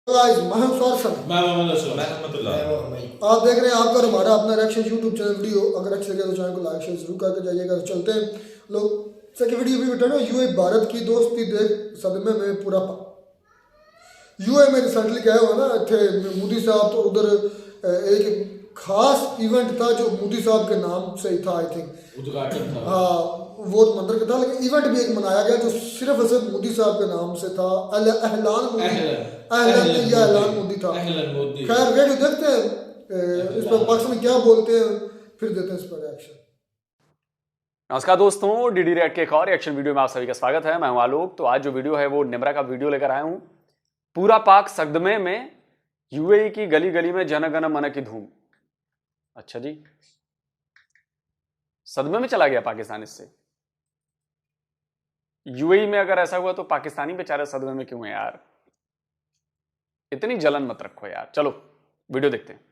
आप देख रहे हैं आपका और हमारा अपना रिएक्शन यूट्यूब चैनल वीडियो। अगर अच्छा लगे तो चैनल को लाइक शेयर जरूर करके जाइएगा। तो चलते हैं लोग सेकंड वीडियो भी बता यूए भारत की दोस्ती देख सदमे में पूरा यूए में रिसेंटली क्या हुआ ना थे मोदी साहब तो उधर एक खास इवेंट था जो मोदी साहब के नाम से ही था। आई थिंक उद्घाटन था। हाँ वो मंदिर का था, लेकिन इवेंट भी एक मनाया गया जो सिर्फ सिर्फ मोदी साहब के नाम से था। एहलान मोदी था। खैर वीडियो देखते हैं इस पर पाकिस्तान में क्या बोलते हैं, फिर देते हैं इस पर रिएक्शन। नमस्कार दोस्तों, डीडी रेड के एक और रिएक्शन वीडियो में आप सभी का स्वागत है। मैं हूं आलोक। तो आज जो वीडियो है वो निम्रा का वीडियो लेकर आया हूं। पूरा पाक सदमे में, यूएई की गली गली में जन गण मन की धूम। अच्छा जी, सदमे में चला गया पाकिस्तान इससे। यूएई में अगर ऐसा हुआ तो पाकिस्तानी बेचारे सदमे में क्यों है यार? इतनी जलन मत रखो यार। चलो वीडियो देखते हैं।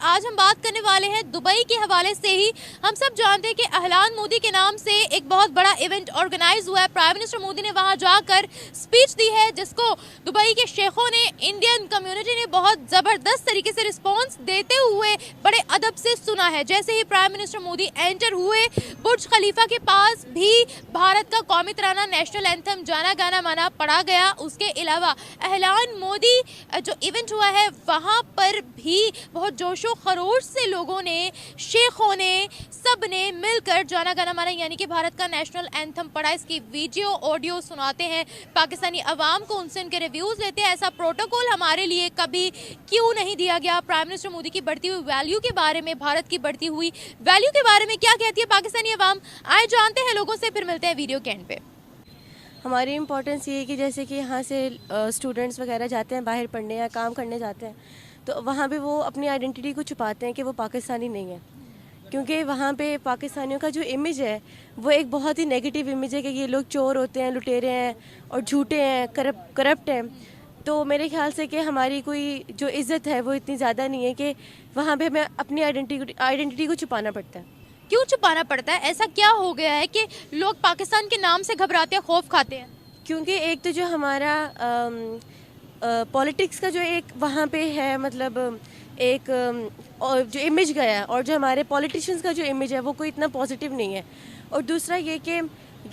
आज हम बात करने वाले हैं दुबई के हवाले से ही। हम सब जानते हैं कि एहलान मोदी के नाम से एक बहुत बड़ा इवेंट ऑर्गेनाइज हुआ है। प्राइम मिनिस्टर मोदी ने वहां जाकर स्पीच दी है, जिसको दुबई के शेखों ने, इंडियन कम्युनिटी ने बहुत ज़बरदस्त तरीके से रिस्पॉन्स देते हुए बड़े अदब से सुना है। जैसे ही प्राइम मिनिस्टर मोदी एंटर हुए, बुर्ज खलीफा के पास भी भारत का कौमी तराना नेशनल एंथम जाना गाना माना पड़ा गया। उसके अलावा एहलान मोदी जो इवेंट हुआ है वहाँ पर भी बहुत जोशो खरोश से लोगों ने, शेखों ने, सब ने मिलकर जाना गाना माना यानी कि भारत का नेशनल एंथम पढ़ा। इसकी वीडियो ऑडियो सुनाते हैं पाकिस्तानी अवाम को, उनसे उनके रिव्यूज़ लेते हैं। ऐसा प्रोटोकॉल हमारे लिए कभी क्यों नहीं दिया गया? प्राइम मिनिस्टर मोदी की बढ़ती हुई वैल्यू के बारे में, भारत की बढ़ती हुई वैल्यू के बारे में क्या कहती है पाकिस्तानी अवाम, आए जानते हैं लोगों से, फिर मिलते हैं वीडियो के एंड पे। हमारी इम्पोर्टेंस ये है कि जैसे कि यहाँ से स्टूडेंट्स वगैरह जाते हैं बाहर पढ़ने या काम करने जाते हैं, तो वहाँ पे वो अपनी आइडेंटिटी को छुपाते हैं कि वो पाकिस्तानी नहीं है, क्योंकि वहाँ पे पाकिस्तानियों का जो इमेज है वो एक बहुत ही नेगेटिव इमेज है कि ये लोग चोर होते हैं, लुटेरे हैं और झूठे हैं, करप्ट हैं। तो मेरे ख्याल से कि हमारी कोई जो इज़्ज़त है वो इतनी ज़्यादा नहीं है कि वहाँ पे हमें अपनी आइडेंटिटी को छुपाना पड़ता है। क्यों छुपाना पड़ता है? ऐसा क्या हो गया है कि लोग पाकिस्तान के नाम से घबराते हैं, खौफ खाते हैं? क्योंकि एक तो जो हमारा पॉलिटिक्स का जो एक वहाँ पे है, मतलब एक जो इमेज गया है, और जो हमारे पॉलिटिशियंस का जो इमेज है वो कोई इतना पॉजिटिव नहीं है। और दूसरा ये कि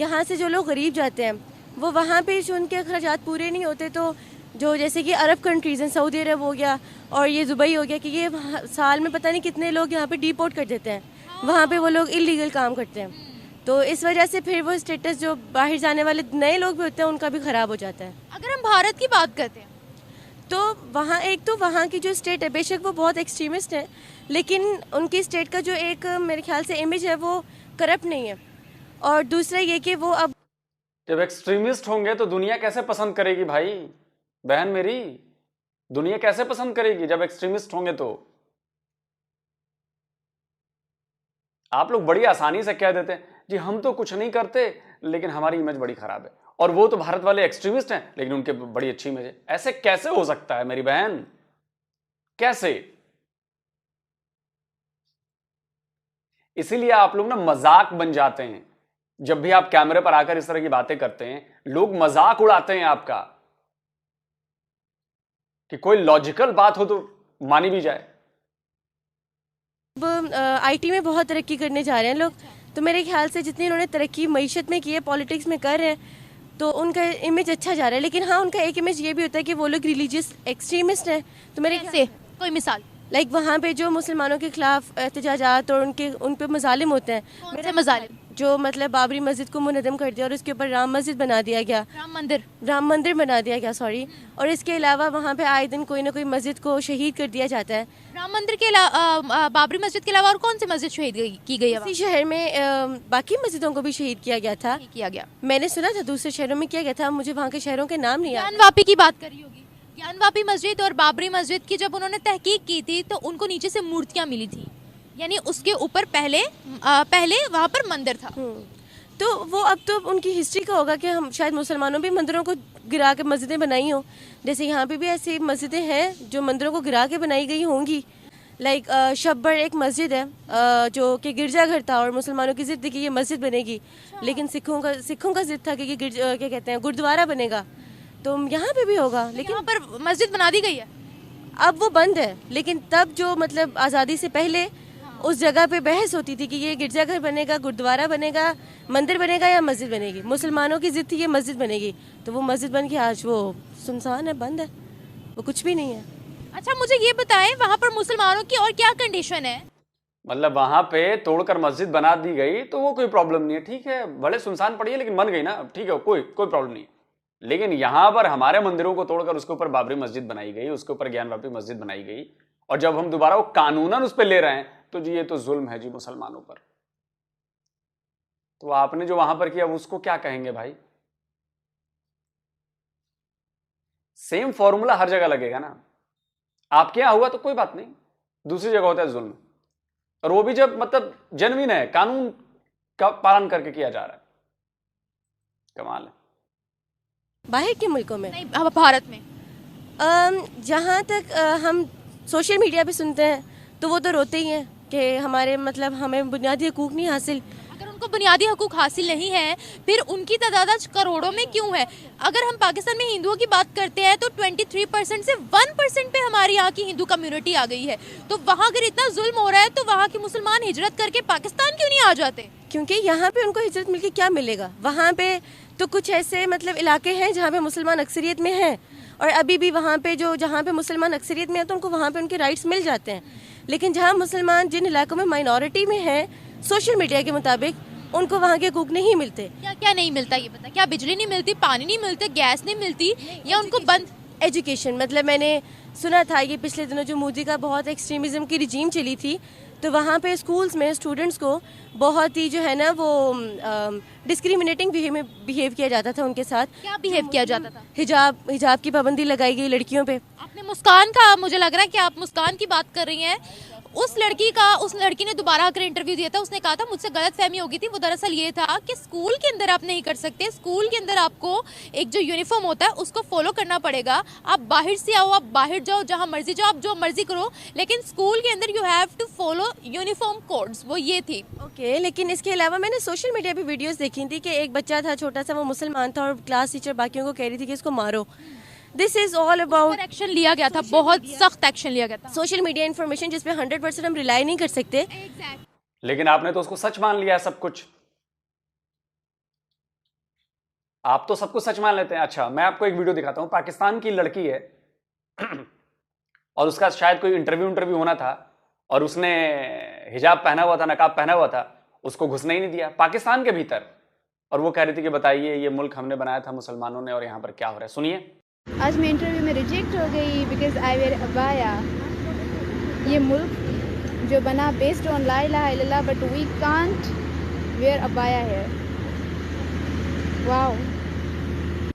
यहाँ से जो लोग गरीब जाते हैं वो वहाँ पे जो उनके अखराजात पूरे नहीं होते, तो जो जैसे कि अरब कंट्रीज़ हैं, सऊदी अरब हो गया और ये दुबई हो गया, कि ये साल में पता नहीं कितने लोग यहाँ पे डिपोर्ट कर देते हैं, वहाँ पे वो लोग इलीगल काम करते हैं। तो इस वजह से फिर वो स्टेटस जो बाहर जाने वाले नए लोग भी होते हैं उनका भी ख़राब हो जाता है। अगर हम भारत की बात करते हैं तो वहाँ एक तो वहाँ की जो स्टेट है, बेशक वो बहुत एक्सट्रीमिस्ट है, लेकिन उनकी स्टेट का जो एक मेरे ख्याल से इमेज है वो करप्ट नहीं है। और दूसरा ये कि वो अब जब एक्सट्रीमिस्ट होंगे तो दुनिया कैसे पसंद करेगी भाई? बहन मेरी, दुनिया कैसे पसंद करेगी जब एक्सट्रीमिस्ट होंगे? तो आप लोग बड़ी आसानी से कह देते हैं जी हम तो कुछ नहीं करते लेकिन हमारी इमेज बड़ी खराब है, और वो तो भारत वाले एक्सट्रीमिस्ट हैं लेकिन उनके बड़ी अच्छी इमेज है। ऐसे कैसे हो सकता है मेरी बहन? कैसे? इसीलिए आप लोग ना मजाक बन जाते हैं। जब भी आप कैमरे पर आकर इस तरह की बातें करते हैं, लोग मजाक उड़ाते हैं आपका, कि कोई लॉजिकल बात हो तो मानी भी जाए। अब आईटी में बहुत तरक्की करने जा रहे हैं लोग, तो मेरे ख्याल से जितनी उन्होंने तरक्की मईशत में की है, पॉलिटिक्स में कर रहे हैं, तो उनका इमेज अच्छा जा रहा है। लेकिन हाँ, उनका एक इमेज ये भी होता है कि वो लोग रिलीजियस एक्सट्रीमिस्ट हैं। तो मेरे से कोई मिसाल, लाइक वहाँ पे जो मुसलमानों के खिलाफ एहतजाजात और उन पे मजालिम होते हैं, मेरे मजालिम जो मतलब बाबरी मस्जिद को मुनहदम कर दिया और उसके ऊपर राम मस्जिद बना दिया गया, राम मंदिर बना दिया गया, सॉरी। और इसके अलावा वहाँ पे आए दिन कोई ना कोई मस्जिद को शहीद कर दिया जाता है। राम मंदिर के अलावा, बाबरी मस्जिद के अलावा और कौन सी मस्जिद शहीद की गई है? इसी शहर में बाकी मस्जिदों को भी शहीद किया गया। मैंने सुना था दूसरे शहरों में किया गया था, मुझे वहाँ के शहरों के नाम नहीं याद। ज्ञानवापी की बात करी होगी। ज्ञानवापी मस्जिद और बाबरी मस्जिद की जब उन्होंने तहकीक की थी तो उनको नीचे से मूर्तियाँ मिली थी, यानी उसके ऊपर पहले वहाँ पर मंदिर था। तो वो अब तो उनकी हिस्ट्री का होगा कि हम शायद मुसलमानों भी मंदिरों को गिरा के मस्जिदें बनाई हों, जैसे यहाँ पे भी ऐसी मस्जिदें हैं जो मंदिरों को गिरा के बनाई गई होंगी। लाइक शब्बर एक मस्जिद है जो कि गिरजाघर था, और मुसलमानों की ज़िद थी कि ये मस्जिद बनेगी, लेकिन सिखों का ज़िद था कि ये क्या कहते हैं गुरुद्वारा बनेगा। तो यहाँ पे भी होगा। लेकिन यहाँ पर मस्जिद बना दी गई है। अब वो बंद है, लेकिन तब जो मतलब आज़ादी से पहले उस जगह पे बहस होती थी कि ये गिरजाघर बनेगा, गुरुद्वारा बनेगा, मंदिर बनेगा या मस्जिद बनेगी। मुसलमानों की जिद थी ये मस्जिद बनेगी, तो वो मस्जिद बन के आज वो सुनसान है, बंद है, वो कुछ भी नहीं है। अच्छा मुझे ये बताएं, वहाँ पर मुसलमानों की और क्या कंडीशन है? मतलब वहां पे तोड़कर मस्जिद बना दी गई तो वो कोई प्रॉब्लम नहीं है, ठीक है, भले सुनसान पड़ी है लेकिन बन गई ना, ठीक है, कोई प्रॉब्लम नहीं है। लेकिन यहां पर हमारे मंदिरों को तोड़कर उसके ऊपर बाबरी मस्जिद बनाई गई, उसके ऊपर ज्ञानवापी मस्जिद बनाई गई, और जब हम दोबारा वो कानूनन उस पर ले रहे हैं तो जी ये तो जुल्म है जी मुसलमानों पर। तो आपने जो वहां पर किया उसको क्या कहेंगे भाई? सेम फॉर्मूला हर जगह लगेगा ना। आपके यहां हुआ तो कोई बात नहीं, दूसरी जगह होता है जुल्म, और वो भी जब मतलब जेन्युइन है, कानून का पालन करके किया जा रहा है। कमाल है। बाहर के मुल्कों में नहीं, अब भारत में जहाँ तक हम सोशल मीडिया पे सुनते हैं तो वो तो रोते ही हैं कि हमारे मतलब हमें बुनियादी हकूक नहीं हासिल। अगर उनको बुनियादी हकूक हासिल नहीं है, फिर उनकी तादाद आज करोड़ों में क्यों है? अगर हम पाकिस्तान में हिंदुओं की बात करते हैं तो 23% से 1% पे हमारी यहाँ की हिंदू कम्युनिटी आ गई है। तो वहाँ अगर इतना जुल्म हो रहा है तो वहाँ के मुसलमान हिजरत करके पाकिस्तान क्यों नहीं आ जाते? क्योंकि यहाँ पे उनको हिजरत मिलके क्या मिलेगा? वहाँ पे तो कुछ ऐसे मतलब इलाके हैं जहाँ पे मुसलमान अक्सरियत में हैं, और अभी भी वहाँ पे जहाँ पे मुसलमान अक्सरियत में है तो उनको वहाँ पे उनके राइट्स मिल जाते हैं। लेकिन जहाँ मुसलमान जिन इलाकों में माइनॉरिटी में हैं, सोशल मीडिया के मुताबिक उनको वहाँ के हकूक नहीं मिलते। क्या क्या नहीं मिलता ये बता? क्या बिजली नहीं मिलती, पानी नहीं मिलते, गैस नहीं मिलती, या उनको बंद? एजुकेशन मतलब मैंने सुना था ये पिछले दिनों जो मोदी का बहुत एक्सट्रीमिज्म की रिजीम चली थी, तो वहाँ पे स्कूल्स में स्टूडेंट्स को बहुत ही जो है ना वो डिस्क्रिमिनेटिंग बिहेव किया जाता था उनके साथ। क्या बिहेव किया जाता था? हिजाब की पाबंदी लगाई गई लड़कियों पे। आपने मुस्कान का, मुझे लग रहा है कि आप मुस्कान की बात कर रही हैं। उस लड़की ने दोबारा आकर इंटरव्यू दिया था, उसने कहा था मुझसे गलतफहमी हो गई थी। वो दरअसल ये था कि स्कूल के अंदर आप नहीं कर सकते, स्कूल के अंदर आपको एक जो यूनिफॉर्म होता है उसको फॉलो करना पड़ेगा। आप बाहर से आओ, आप बाहर जाओ, जहां मर्जी जाओ, आप जो मर्जी करो, लेकिन स्कूल के अंदर you have to follow uniform codes. वो ये थी। ओके, लेकिन इसके अलावा मैंने सोशल मीडिया पे वीडियोस देखी थी कि एक बच्चा था छोटा सा, वो मुसलमान था, और क्लास टीचर बाकियों को कह रही थी कि इसको मारो। This is all about action लिया गया था, बहुत सख्त एक्शन लिया गया था। सोशल मीडिया इन्फॉर्मेशन जिसपे 100% हम रिलाई नहीं कर सकते। लेकिन आपने तो उसको सच मान लिया सब कुछ। आप तो सब कुछ सच मान लेते हैं। अच्छा, मैं आपको एक वीडियो दिखाता हूं। पाकिस्तान की लड़की है और उसका शायद कोई इंटरव्यू होना था, और उसने हिजाब पहना हुआ था, नकाब पहना हुआ था, उसको घुसने ही नहीं दिया पाकिस्तान के भीतर। और वो कह रही थी कि बताइए ये मुल्क हमने बनाया था मुसलमानों ने, और यहां पर क्या हो रहा है, सुनिए। आज मैं इंटरव्यू में रिजेक्ट हो गई बिकॉज आई वेयर अबाया। ये मुल्क जो बना बेस्ड ऑन ला इलाहा इल्लल्लाह, बट वी कांट वेयर अबाया है। वाओ।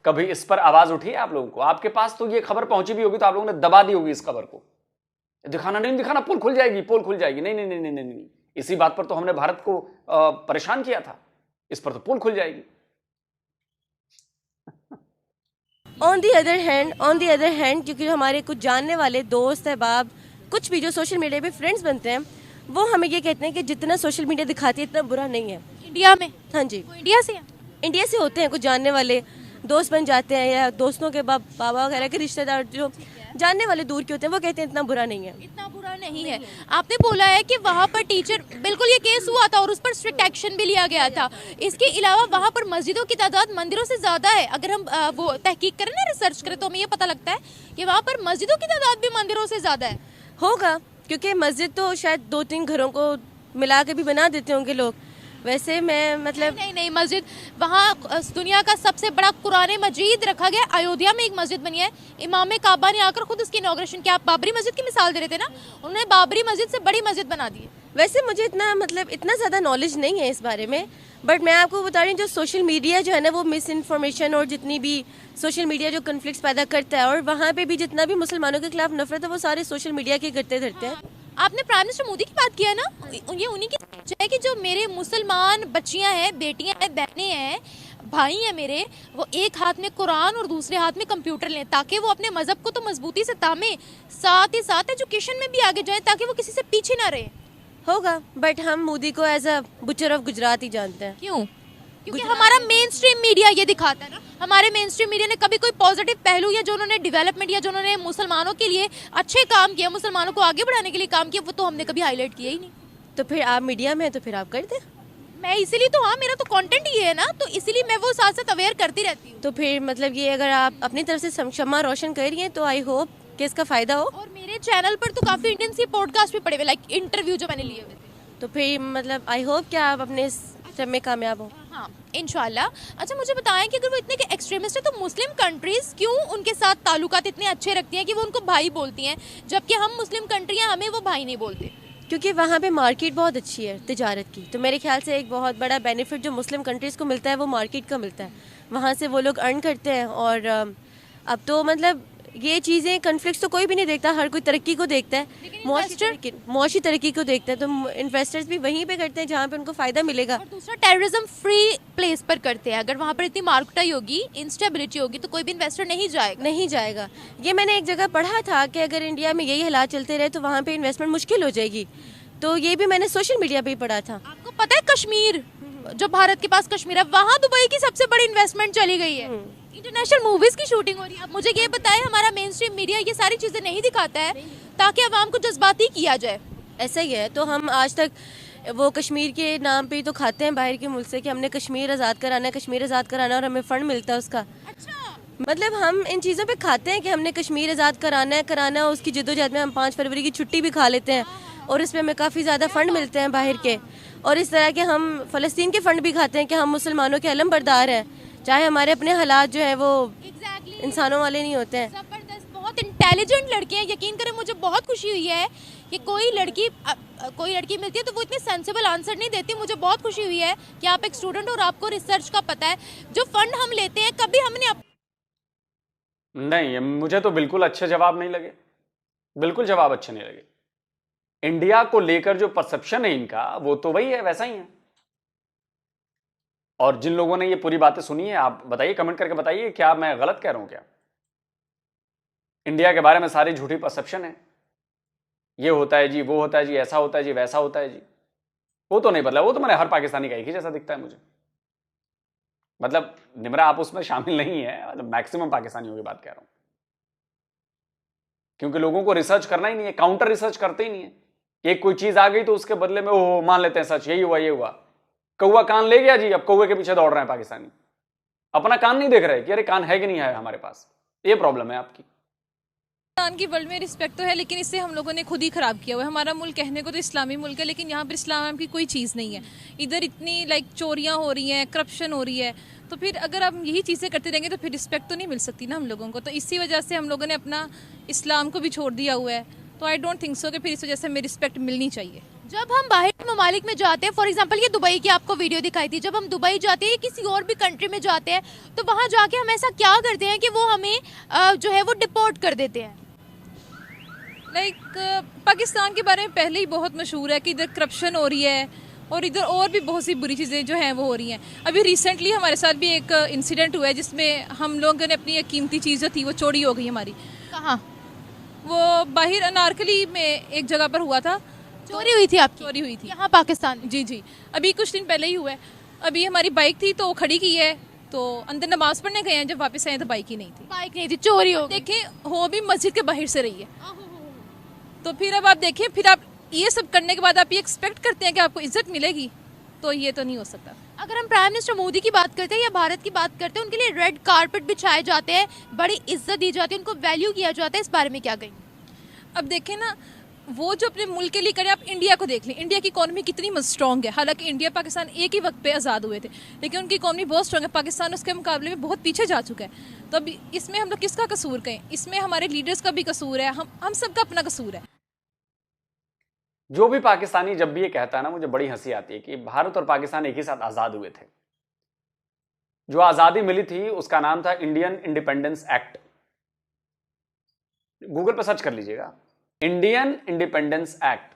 कभी इस पर आवाज उठी है आप लोगों को? आपके पास तो ये खबर पहुंची भी होगी तो आप लोगों ने दबा दी होगी इस खबर को। दिखाना नहीं दिखाना, पोल खुल जाएगी, पोल खुल जाएगी। नहीं नहीं नहीं नहीं नहीं, इसी बात पर तो हमने भारत को परेशान किया था, इस पर तो पोल खुल जाएगी। ऑन दी अदर हैंड क्योंकि हमारे कुछ जानने वाले दोस्त अहबाब, कुछ भी जो सोशल मीडिया पे फ्रेंड्स बनते हैं, वो हमें ये कहते हैं कि जितना सोशल मीडिया दिखाती है इतना बुरा नहीं है। इंडिया में? हाँ जी, वो इंडिया से है? इंडिया से होते हैं कुछ जानने वाले, दोस्त बन जाते हैं, या दोस्तों के बाबा वगैरह के रिश्तेदार जो जानने वाले दूर के होते हैं, वो कहते हैं इतना बुरा नहीं है। इतना बुरा नहीं है। आपने बोला है कि वहाँ पर टीचर, बिल्कुल ये केस हुआ था और उस पर स्ट्रिक्ट एक्शन भी लिया गया था। इसके अलावा वहाँ पर मस्जिदों की तादाद मंदिरों से ज़्यादा है। अगर हम वो तहकीक करें ना, रिसर्च करें, तो हमें ये पता लगता है कि वहाँ पर मस्जिदों की तादाद भी मंदिरों से ज़्यादा है। होगा, क्योंकि मस्जिद तो शायद 2-3 घरों को मिला के भी बना देते होंगे लोग। वैसे मैं मतलब नहीं, मस्जिद वहाँ दुनिया का सबसे बड़ा कुरान मजीद रखा गया। अयोध्या में एक मस्जिद बनी है, इमाम काबा ने आकर खुद उसकी इनॉग्रेशन किया। आप बाबरी मस्जिद की मिसाल दे रहे थे ना, उन्होंने बाबरी मस्जिद से बड़ी मस्जिद बना दी है। वैसे मुझे इतना ज़्यादा नॉलेज नहीं है इस बारे में, बट मैं आपको बता रही हूँ जो सोशल मीडिया जो है ना, वो मिस इन्फॉर्मेशन और जितनी भी सोशल मीडिया जो कन्फ्लिक्ट्स पैदा करता है, और वहाँ पे भी जितना भी मुसलमानों के खिलाफ नफरत है, वो सारे सोशल मीडिया के करते धरते हैं। आपने प्राइम मिनिस्टर मोदी की बात किया ना, ये उन्हीं की सोच है कि जो मेरे मुसलमान बच्चियां हैं, बेटियां हैं, बहनें हैं, भाई हैं मेरे, वो एक हाथ में कुरान और दूसरे हाथ में कंप्यूटर लें, ताकि वो अपने मजहब को तो मजबूती से थामें, साथ ही साथ एजुकेशन में भी आगे जाएं, ताकि वो किसी से पीछे ना रहे। होगा, बट हम मोदी को as a butcher of Gujarat ही जानते हैं। क्यों? क्योंकि हमारा मेन स्ट्रीम मीडिया ये दिखाता है ना, हमारे मेन स्ट्रीम मीडिया ने कभी कोई पॉजिटिव पहलू या जो उन्होंने डेवलपमेंट या जो उन्होंने मुसलमानों के लिए अच्छे काम किया, मुसलमानों को आगे बढ़ाने के लिए काम किया, वो तो हमने कभी हाईलाइट किया ही नहीं। तो फिर आप मीडिया में हैं तो फिर आप कर दें। मैं इसीलिए तो, हाँ मेरा तो कंटेंट ही है ना, तो इसीलिए मैं वो साथ साथ अवेयर करती रहती हूँ। तो फिर मतलब ये अगर आप अपनी तरफ से शम्मा रोशन कर रही हैं तो आई होप कि इसका फ़ायदा हो। और मेरे चैनल पर तो काफ़ी इंडियन सी पॉडकास्ट भी पड़े हुए, लाइक इंटरव्यू जो मैंने लिए हुए थे। तो फिर मतलब आई होप कि आप अपने सब में कामयाब हो। हाँ इंशाल्लाह। अच्छा मुझे बताएं कि अगर वो इतने के एक्सट्रीमिस्ट है तो मुस्लिम कंट्रीज क्यों उनके साथ ताल्लुकात इतने अच्छे रखती हैं कि वो उनको भाई बोलती हैं, जबकि हम मुस्लिम कंट्रियां हमें वो भाई नहीं बोलते? क्योंकि वहाँ पे मार्केट बहुत अच्छी है तिजारत की। तो मेरे ख्याल से एक बहुत बड़ा बेनिफिट जो मुस्लिम कंट्रीज़ को मिलता है वो मार्केट का मिलता है। वहाँ से वो लोग अर्न करते हैं। और अब तो मतलब ये चीज़ें कन्फ्लिक्ट तो कोई भी नहीं देखता, हर कोई तरक्की को देखता है, मुआशी तरक्की को देखता है। तो इन्वेस्टर्स भी वहीं पे करते हैं जहाँ पे उनको फ़ायदा मिलेगा। और दूसरा टेररिज्म फ्री प्लेस पर करते हैं। अगर वहाँ पर इतनी मार्केटाई होगी, इंस्टेबिलिटी होगी, तो कोई भी इन्वेस्टर नहीं जाएगा। ये मैंने एक जगह पढ़ा था कि अगर इंडिया में यही हालात चलते रहे तो वहाँ पे इन्वेस्टमेंट मुश्किल हो जाएगी। तो ये भी मैंने सोशल मीडिया पे ही पढ़ा था। आपको पता है कश्मीर, जो भारत के पास कश्मीर है, वहाँ दुबई की सबसे बड़ी इन्वेस्टमेंट चली गई है। इंटरनेशनल मूवीज की शूटिंग हो रही है। अब मुझे ये बताएं, हमारा मेन स्ट्रीम मीडिया ये सारी चीजें नहीं दिखाता है ताकि अवाम को जज्बाती किया जाए। ऐसा ही है। तो हम आज तक वो कश्मीर के नाम पे ही तो खाते हैं बाहर के मुल्क से कि हमने कश्मीर आज़ाद कराना है, कश्मीर आज़ाद कराना, और हमें फ़ंड मिलता है उसका। अच्छा, मतलब हम इन चीज़ों पे खाते हैं कि हमने कश्मीर आज़ाद कराना है, उसकी जद्दोजहद में हम 5 फरवरी की छुट्टी भी खा लेते हैं और इस पर हमें काफ़ी ज़्यादा फ़ंड मिलते हैं बाहर के। और इस तरह के हम फ़लस्तीन के फ़ंड भी खाते हैं कि हम मुसलमानों के अलम बरदार हैं, चाहे हमारे अपने हालात जो है वो इंसानों वाले नहीं होते हैं। जबरदस्त, बहुत इंटेलिजेंट लड़के हैं। यकीन करें मुझे बहुत खुशी हुई है कि कोई लड़की मिलती है तो वो इतने सेंसिबल आंसर नहीं देती। मुझे बहुत खुशी हुई है कि आप एक स्टूडेंट और आपको रिसर्च का पता है। जो फंड हम लेते हैं कभी हमने नहीं, मुझे तो बिल्कुल अच्छे जवाब नहीं लगे, बिल्कुल जवाब अच्छे नहीं लगे। इंडिया को लेकर जो परसेप्शन है इनका वो तो वही है, वैसा ही है। और जिन लोगों ने ये पूरी बातें सुनी है, आप बताइए, कमेंट करके बताइए क्या मैं गलत कह रहा हूं क्या? इंडिया के बारे में सारी झूठी परसेप्शन है, ये होता है जी, वो होता है जी, ऐसा होता है जी, वैसा होता है जी। वो तो नहीं बदला, वो तो मैंने हर पाकिस्तानी का एक ही जैसा दिखता है मुझे। मतलब निमरा आप उसमें शामिल नहीं है, मतलब मैक्सिमम पाकिस्तानियों की बात कह रहा हूं, क्योंकि लोगों को रिसर्च करना ही नहीं है, काउंटर रिसर्च करते ही नहीं है। एक कोई चीज आ गई तो उसके बदले में वो मान लेते हैं सच, यही हुआ, ये हुआ। कौवा कान ले गया जी, अब कौवे के पीछे दौड़ रहे हैं पाकिस्तानी, अपना कान नहीं देख रहे कि अरे कान है कि नहीं है हमारे पास। ये प्रॉब्लम है आपकी। पाकिस्तान की वर्ल्ड में रिस्पेक्ट तो है, लेकिन इससे हम लोगों ने खुद ही खराब किया हुआ है। हमारा मुल्क कहने को तो इस्लामी मुल्क है, लेकिन यहाँ पर इस्लाम की कोई चीज़ नहीं है। इधर इतनी चोरियाँ हो रही हैं, करप्शन हो रही है, तो फिर अगर आप यही चीज़ें करते रहेंगे तो फिर रिस्पेक्ट तो नहीं मिल सकती ना हम लोगों को। तो इसी वजह से हम लोगों ने अपना इस्लाम को भी छोड़ दिया हुआ है। तो आई डोंट थिंक सो कि फिर इस वजह से हमें रिस्पेक्ट मिलनी चाहिए। जब हम बाहर के ममालिक में जाते हैं, फॉर एग्जांपल ये दुबई की आपको वीडियो दिखाई थी, जब हम दुबई जाते हैं किसी और भी कंट्री में जाते हैं तो वहाँ जाके हम ऐसा क्या करते हैं कि वो हमें जो है वो डिपोर्ट कर देते हैं? पाकिस्तान के बारे में पहले ही बहुत मशहूर है कि इधर करप्शन हो रही है और इधर और भी बहुत सी बुरी चीज़ें जो हैं वो हो रही हैं। अभी रिसेंटली हमारे साथ भी एक इंसिडेंट हुआ है जिसमें हम लोगों ने अपनी एक कीमती चीज़ जो थी वो चोरी हो गई हमारी। कहाँ? वो बाहर अनारकली में एक जगह पर हुआ था, चोरी हुई थी आपकी? चोरी हुई थी यहाँ पाकिस्तान में? जी, अभी कुछ दिन पहले ही हुआ है। अभी हमारी बाइक थी तो वो खड़ी की है, तो अंदर नमाज पढ़ने गए हैं, जब वापस आए तो बाइक ही नहीं थी। बाइक नहीं थी, चोरी हो गई। देखें, हो भी मस्जिद के बाहर से रही है। तो फिर अब आप देखें, फिर आप ये सब करने के बाद आप ये एक्सपेक्ट करते हैं कि आपको इज्जत मिलेगी, तो ये तो नहीं हो सकता। अगर हम प्राइम मिनिस्टर मोदी की बात करते हैं या भारत की बात करते हैं, उनके लिए रेड कारपेट बिछाए जाते हैं, बड़ी इज्जत दी जाती है, उनको वैल्यू किया जाता है, इस बारे में क्या कहेंगे? अब देखें ना, वो जो अपने मुल्क के लिए करें, आप इंडिया को देख लें, इंडिया की इकॉनमी कितनी स्ट्रॉन्ग है। हालांकि इंडिया पाकिस्तान एक ही वक्त पे आज़ाद हुए थे, लेकिन उनकी इकॉनमी बहुत स्ट्रॉन्ग है। पाकिस्तान उसके मुकाबले में बहुत पीछे जा चुका है। तो अब इसमें हम लोग किसका कसूर कहें? इसमें हमारे लीडर्स का भी कसूर है, हम सबका अपना कसूर है। जो भी पाकिस्तानी जब भी ये कहता है ना, मुझे बड़ी हंसी आती है कि भारत और पाकिस्तान एक ही साथ आजाद हुए थे। जो आजादी मिली थी उसका नाम था इंडियन इंडिपेंडेंस एक्ट। गूगल पर सर्च कर लीजिएगा, इंडियन इंडिपेंडेंस एक्ट।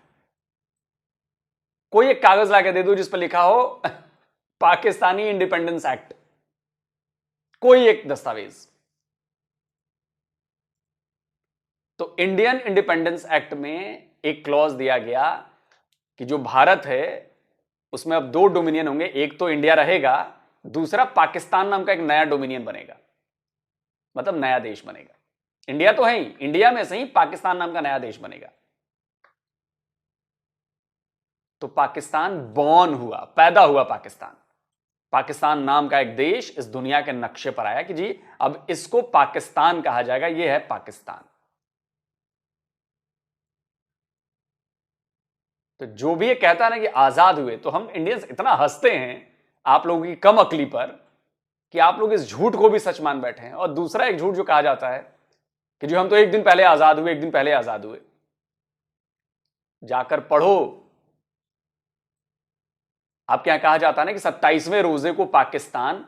कोई एक कागज लाके दे दो जिस पर लिखा हो पाकिस्तानी इंडिपेंडेंस एक्ट, कोई एक दस्तावेज। तो इंडियन इंडिपेंडेंस एक्ट में एक क्लॉज दिया गया कि जो भारत है उसमें अब 2 डोमिनियन होंगे, एक तो इंडिया रहेगा दूसरा पाकिस्तान नाम का एक नया डोमिनियन बनेगा, मतलब नया देश बनेगा। इंडिया तो है ही, इंडिया में से ही पाकिस्तान नाम का नया देश बनेगा। तो पाकिस्तान बॉर्न हुआ, पैदा हुआ पाकिस्तान। पाकिस्तान नाम का एक देश इस दुनिया के नक्शे पर आया कि जी अब इसको पाकिस्तान कहा जाएगा, यह है पाकिस्तान। तो जो भी ये कहता है ना कि आजाद हुए, तो हम इंडियंस इतना हंसते हैं आप लोगों की कम अकली पर कि आप लोग इस झूठ को भी सच मान बैठे हैं। और दूसरा एक झूठ जो कहा जाता है कि जो हम तो एक दिन पहले आजाद हुए, एक दिन पहले आजाद हुए। जाकर पढ़ो, आपके यहां कहा जाता है ना कि 27वें रोजे को पाकिस्तान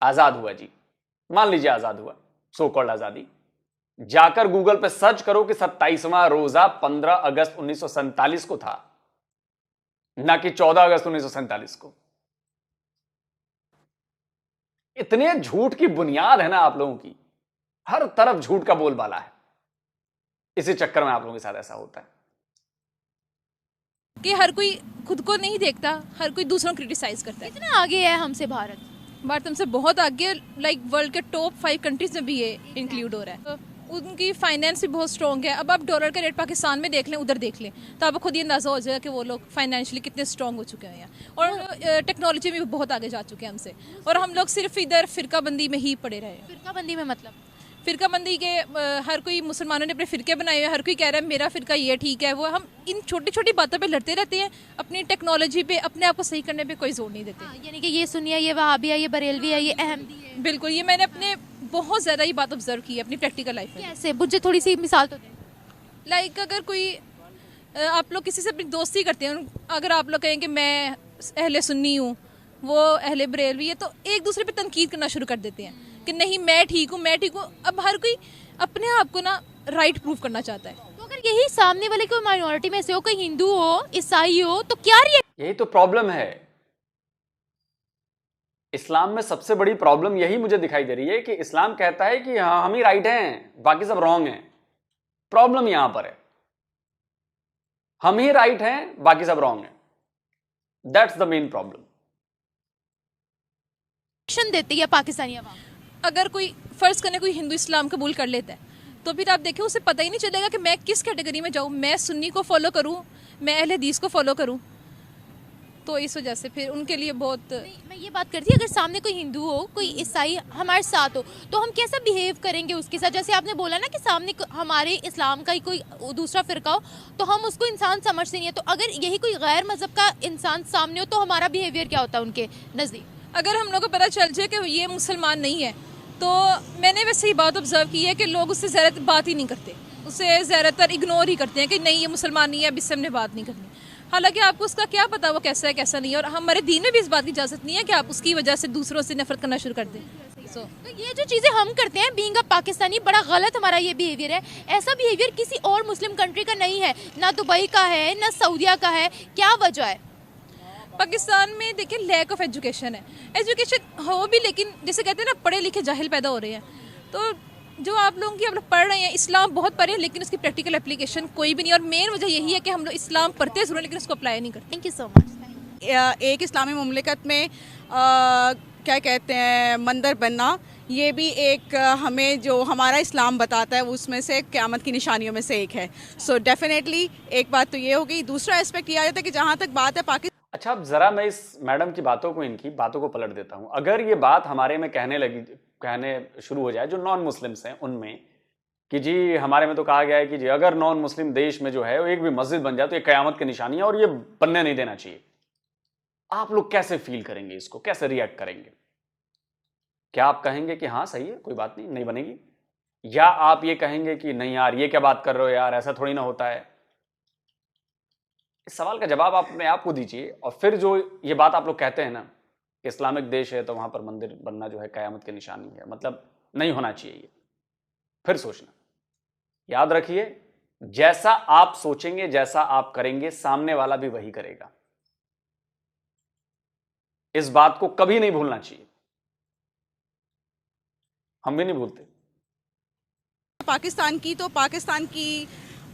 आजाद हुआ जी, मान लीजिए आजाद हुआ, सो कॉल्ड आजादी। जाकर गूगल पे सर्च करो कि 27वां रोजा 15 अगस्त 1947 को था, ना कि 14 अगस्त 1947 को। इतने झूठ की बुनियाद है ना आप लोगों की, हर तरफ झूठ का बोलबाला है। इसी चक्कर में आप लोगों के साथ ऐसा होता है कि हर कोई खुद को नहीं देखता, हर कोई दूसरों को क्रिटिसाइज करता है। कितना आगे है हमसे भारत? भारत हमसे बहुत आगे, लाइक वर्ल्ड के टॉप 5 कंट्रीज में भी ये इंक्लूड हो रहा है। तो उनकी फाइनेंस भी बहुत स्ट्रॉन्ग है। अब आप डॉलर का रेट पाकिस्तान में देख लें, उधर देख लें, तो आपको खुद ही अंदाजा हो जाएगा कि वो लोग फाइनेंशियली कितने स्ट्रॉन्ग हो चुके हैं। और टेक्नोलॉजी में भी बहुत आगे जा चुके हैं हमसे, और हम लोग सिर्फ इधर फिरकाबंदी में ही पड़े रहे। फिरकाबंदी में मतलब फिरकाबंदी के हर कोई मुसलमानों ने अपने फिरके बनाए हुए हैं, हर कोई कह रहा है मेरा फिरका ये ठीक है, वो हम इन छोटी छोटी बातों पे लड़ते रहते हैं, अपनी टेक्नोलॉजी पे अपने आप को सही करने पे कोई जोर नहीं देते। यानी कि ये सुनिए, ये वहाबी है, ये बरेलवी है, ये अहमदी है। बिल्कुल, ये मैंने अपने बहुत ज़्यादा ये बात ऑब्जर्व की है अपनी प्रैक्टिकल लाइफ में। कैसे? मुझे थोड़ी सी मिसाल तो दें। लाइक अगर कोई आप लोग किसी से अपनी दोस्ती करते हैं, अगर आप लोग कहें कि मैं अहले सुन्नी हूँ, वो अहले बरेलवी है, तो एक दूसरे पे तनकीद करना शुरू कर देते हैं कि नहीं मैं ठीक हूँ, मैं ठीक हूँ। अब हर कोई अपने आप को ना राइट प्रूव करना चाहता है। तो अगर यही सामने वाले कोई माइनॉरिटी में से हो, कोई हिंदू हो, ईसाई हो, तो क्या रिएक्ट? यही तो प्रॉब्लम है। इस्लाम में सबसे बड़ी प्रॉब्लम यही मुझे दिखाई दे रही है कि इस्लाम कहता है कि हाँ हम ही राइट हैं, बाकी सब रॉन्ग हैं। प्रॉब्लम यहां पर है, हम ही राइट हैं, बाकी सब रॉन्ग हैं। That's the main problem. देती है पाकिस्तानी अवाम। अगर कोई फर्ज करने कोई हिंदू इस्लाम कबूल कर लेता है, तो फिर आप देखें उसे पता ही नहीं चलेगा कि मैं किस कैटेगरी में जाऊँ, मैं सुन्नी को फॉलो करूँ, मैं अहले हदीस को फॉलो करूँ। तो इस वजह से फिर उनके लिए बहुत मैं ये बात करती हूँ, अगर सामने कोई हिंदू हो, कोई ईसाई हमारे साथ हो, तो हम कैसा बिहेव करेंगे उसके साथ? जैसे आपने बोला ना कि सामने हमारे इस्लाम का ही कोई दूसरा फिरका हो, तो हम उसको इंसान समझते नहीं है। तो अगर यही कोई गैर मजहब का इंसान सामने हो, तो हमारा बिहेवियर क्या होता है उनके नज़दीक? अगर हम लोग को पता चल जाए कि ये मुसलमान नहीं है, तो मैंने वैसे ही बात ऑब्जर्व की है कि लोग उससे ज़्यादा बात ही नहीं करते, उससे ज़्यादातर इग्नोर ही करते हैं कि नहीं ये मुसलमान नहीं है, अब इससे हमने बात नहीं करनी। हालांकि आपको उसका क्या पता वो कैसा है कैसा नहीं है, और हमारे दीन में भी इस बात की इजाज़त नहीं है कि आप उसकी वजह से दूसरों से नफरत करना शुरू कर दें। तो ये जो चीज़ें हम करते हैं बीइंग अ पाकिस्तानी, बड़ा गलत हमारा ये बिहेवियर है। ऐसा बिहेवियर किसी और मुस्लिम कंट्री का नहीं है, ना दुबई का है, ना सऊदीया का है। क्या वजह है? पाकिस्तान में देखिए लैक ऑफ एजुकेशन है। एजुकेशन हो भी, लेकिन जैसे कहते हैं ना पढ़े लिखे जाहिल पैदा हो रहे हैं। तो जो आप लोगों की आप लोग पढ़ रहे हैं, इस्लाम बहुत पढ़े हैं, लेकिन उसकी प्रैक्टिकल एप्लीकेशन कोई भी नहीं। और मेन वजह यही है कि हम लोग इस्लाम पढ़ते ज़रूर, लेकिन उसको अप्लाई नहीं करते। Thank you so much. एक इस्लामी मुमलिकत में क्या कहते हैं मंदिर बनना, ये भी एक हमें जो हमारा इस्लाम बताता है उसमें से क़यामत की निशानियों में से एक है। सो डेफिनेटली एक बात तो ये हो गई। दूसरा एस्पेक्ट ये आ जाता है कि जहाँ तक बात है पाकिस्तान। अच्छा, अब जरा मैं इस मैडम की बातों को, इनकी बातों को पलट देता हूं। अगर ये बात हमारे में कहने शुरू हो जाए जो नॉन मुस्लिम्स हैं उनमें, कि जी हमारे में तो कहा गया है कि जी अगर नॉन मुस्लिम देश में जो है एक भी मस्जिद बन जाए तो ये कयामत की निशानी है और ये बनने नहीं देना चाहिए, आप लोग कैसे फील करेंगे, इसको कैसे रिएक्ट करेंगे? क्या आप कहेंगे कि हाँ सही है, कोई बात नहीं, नहीं बनेगी, या आप ये कहेंगे कि नहीं यार ये क्या बात कर रहे हो यार, ऐसा थोड़ी ना होता है? इस सवाल का जवाब आप अपने आप को दीजिए। और फिर जो ये बात आप लोग कहते हैं ना कि इस्लामिक देश है तो वहां पर मंदिर बनना जो है कयामत की निशानी है, मतलब नहीं होना चाहिए, ये फिर सोचना। याद रखिए, जैसा आप सोचेंगे, जैसा आप करेंगे, सामने वाला भी वही करेगा। इस बात को कभी नहीं भूलना चाहिए, हम भी नहीं भूलते। पाकिस्तान की तो पाकिस्तान की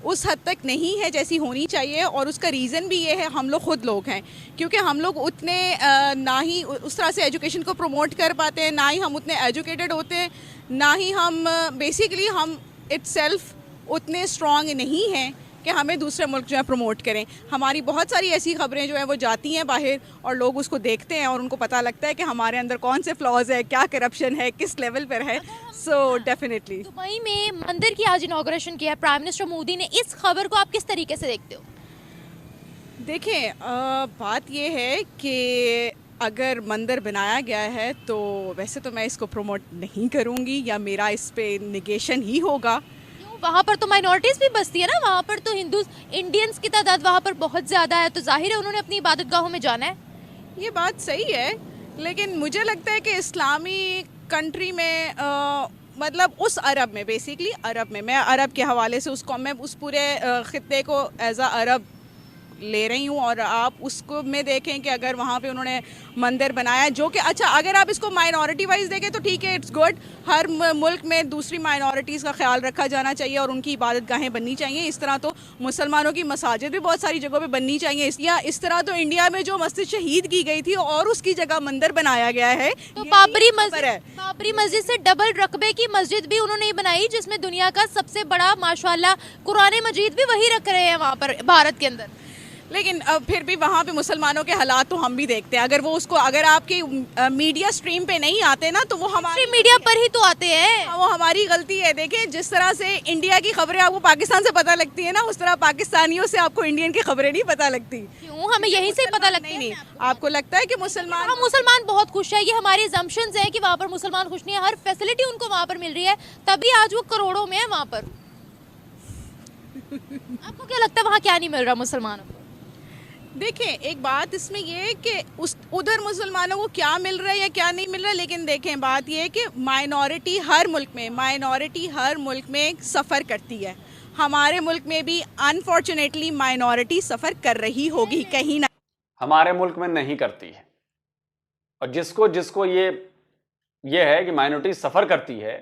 उस हद तक नहीं है जैसी होनी चाहिए। और उसका रीज़न भी ये है, हम लोग खुद लोग हैं, क्योंकि हम लोग उतने ना ही उस तरह से एजुकेशन को प्रमोट कर पाते हैं, ना ही हम उतने एजुकेटेड होते हैं, ना ही हम बेसिकली हम इटसेल्फ उतने स्ट्रॉन्ग नहीं हैं कि हमें दूसरे मुल्क जो है प्रमोट करें। हमारी बहुत सारी ऐसी खबरें जो हैं वो जाती हैं बाहर और लोग उसको देखते हैं और उनको पता लगता है कि हमारे अंदर कौन से फ्लॉज है, क्या करप्शन है, किस लेवल पर है। सो डेफिनेटली दुबई में मंदिर की आज इनॉग्रेशन किया है प्राइम मिनिस्टर मोदी ने, इस खबर को आप किस तरीके से देखते हो? देखें, बात ये है कि अगर मंदिर बनाया गया है तो वैसे तो मैं इसको प्रमोट नहीं करूँगी या मेरा इस पे निगेशन ही होगा। वहाँ पर तो माइनॉरिटीज़ भी बसती है ना, वहाँ पर तो हिंदू इंडियंस की तादाद वहाँ पर बहुत ज़्यादा है, तो जाहिर है उन्होंने अपनी इबादत गाहों में जाना है। ये बात सही है, लेकिन मुझे लगता है कि इस्लामी कंट्री में मतलब उस अरब में, बेसिकली अरब में, मैं अरब के हवाले से उसको मैं उस पूरे ख़ित्ते को एज अ अरब ले रही हूँ और आप उसको में देखें कि अगर वहाँ पे उन्होंने मंदिर बनाया जो कि अच्छा, अगर आप इसको माइनॉरिटी वाइज देखें तो ठीक है, इट्स गुड। हर मुल्क में दूसरी माइनॉरिटीज़ का ख्याल रखा जाना चाहिए और उनकी इबादत गाहें बननी चाहिए। इस तरह तो मुसलमानों की मसाजिद भी बहुत सारी जगहों पे बननी चाहिए। या इस तरह तो इंडिया में जो मस्जिद शहीद की गई थी और उसकी जगह मंदिर बनाया गया है, तो बाबरी मस्जिद से डबल रकबे की मस्जिद भी उन्होंने बनाई, जिसमें दुनिया का सबसे बड़ा माशाल्लाह कुरान मजीद भी वही रख रहे हैं वहाँ पर भारत के अंदर। लेकिन फिर भी वहाँ पे मुसलमानों के हालात तो हम भी देखते हैं। अगर वो उसको अगर आपके मीडिया स्ट्रीम पे नहीं आते ना तो वो हमारे मीडिया पर ही तो आते हैं। वो हमारी गलती है। देखें, जिस तरह से इंडिया की खबरें आपको पाकिस्तान से पता लगती है ना, उस तरह पाकिस्तानियों से आपको इंडियन की खबरें नहीं पता लगती। क्यों? हमें यहीं से पता लगता है। नहीं, आपको लगता है कि मुसलमान बहुत खुश है, ये हमारी assumptions है कि वहाँ पर मुसलमान खुश नहीं है, हर फैसिलिटी उनको वहाँ पर मिल रही है, तभी आज वो करोड़ों में है वहाँ पर। आपको क्या लगता है वहाँ क्या नहीं मिल रहा मुसलमानों को? देखें, एक बात इसमें ये है कि उधर मुसलमानों को क्या मिल रहा है या क्या नहीं मिल रहा है, लेकिन देखें बात ये है कि माइनॉरिटी हर मुल्क में सफ़र करती है। हमारे मुल्क में भी अनफॉर्चुनेटली माइनॉरिटी सफ़र कर रही होगी कहीं ना। हमारे मुल्क में नहीं करती है, और जिसको ये है कि माइनॉरिटी सफ़र करती है,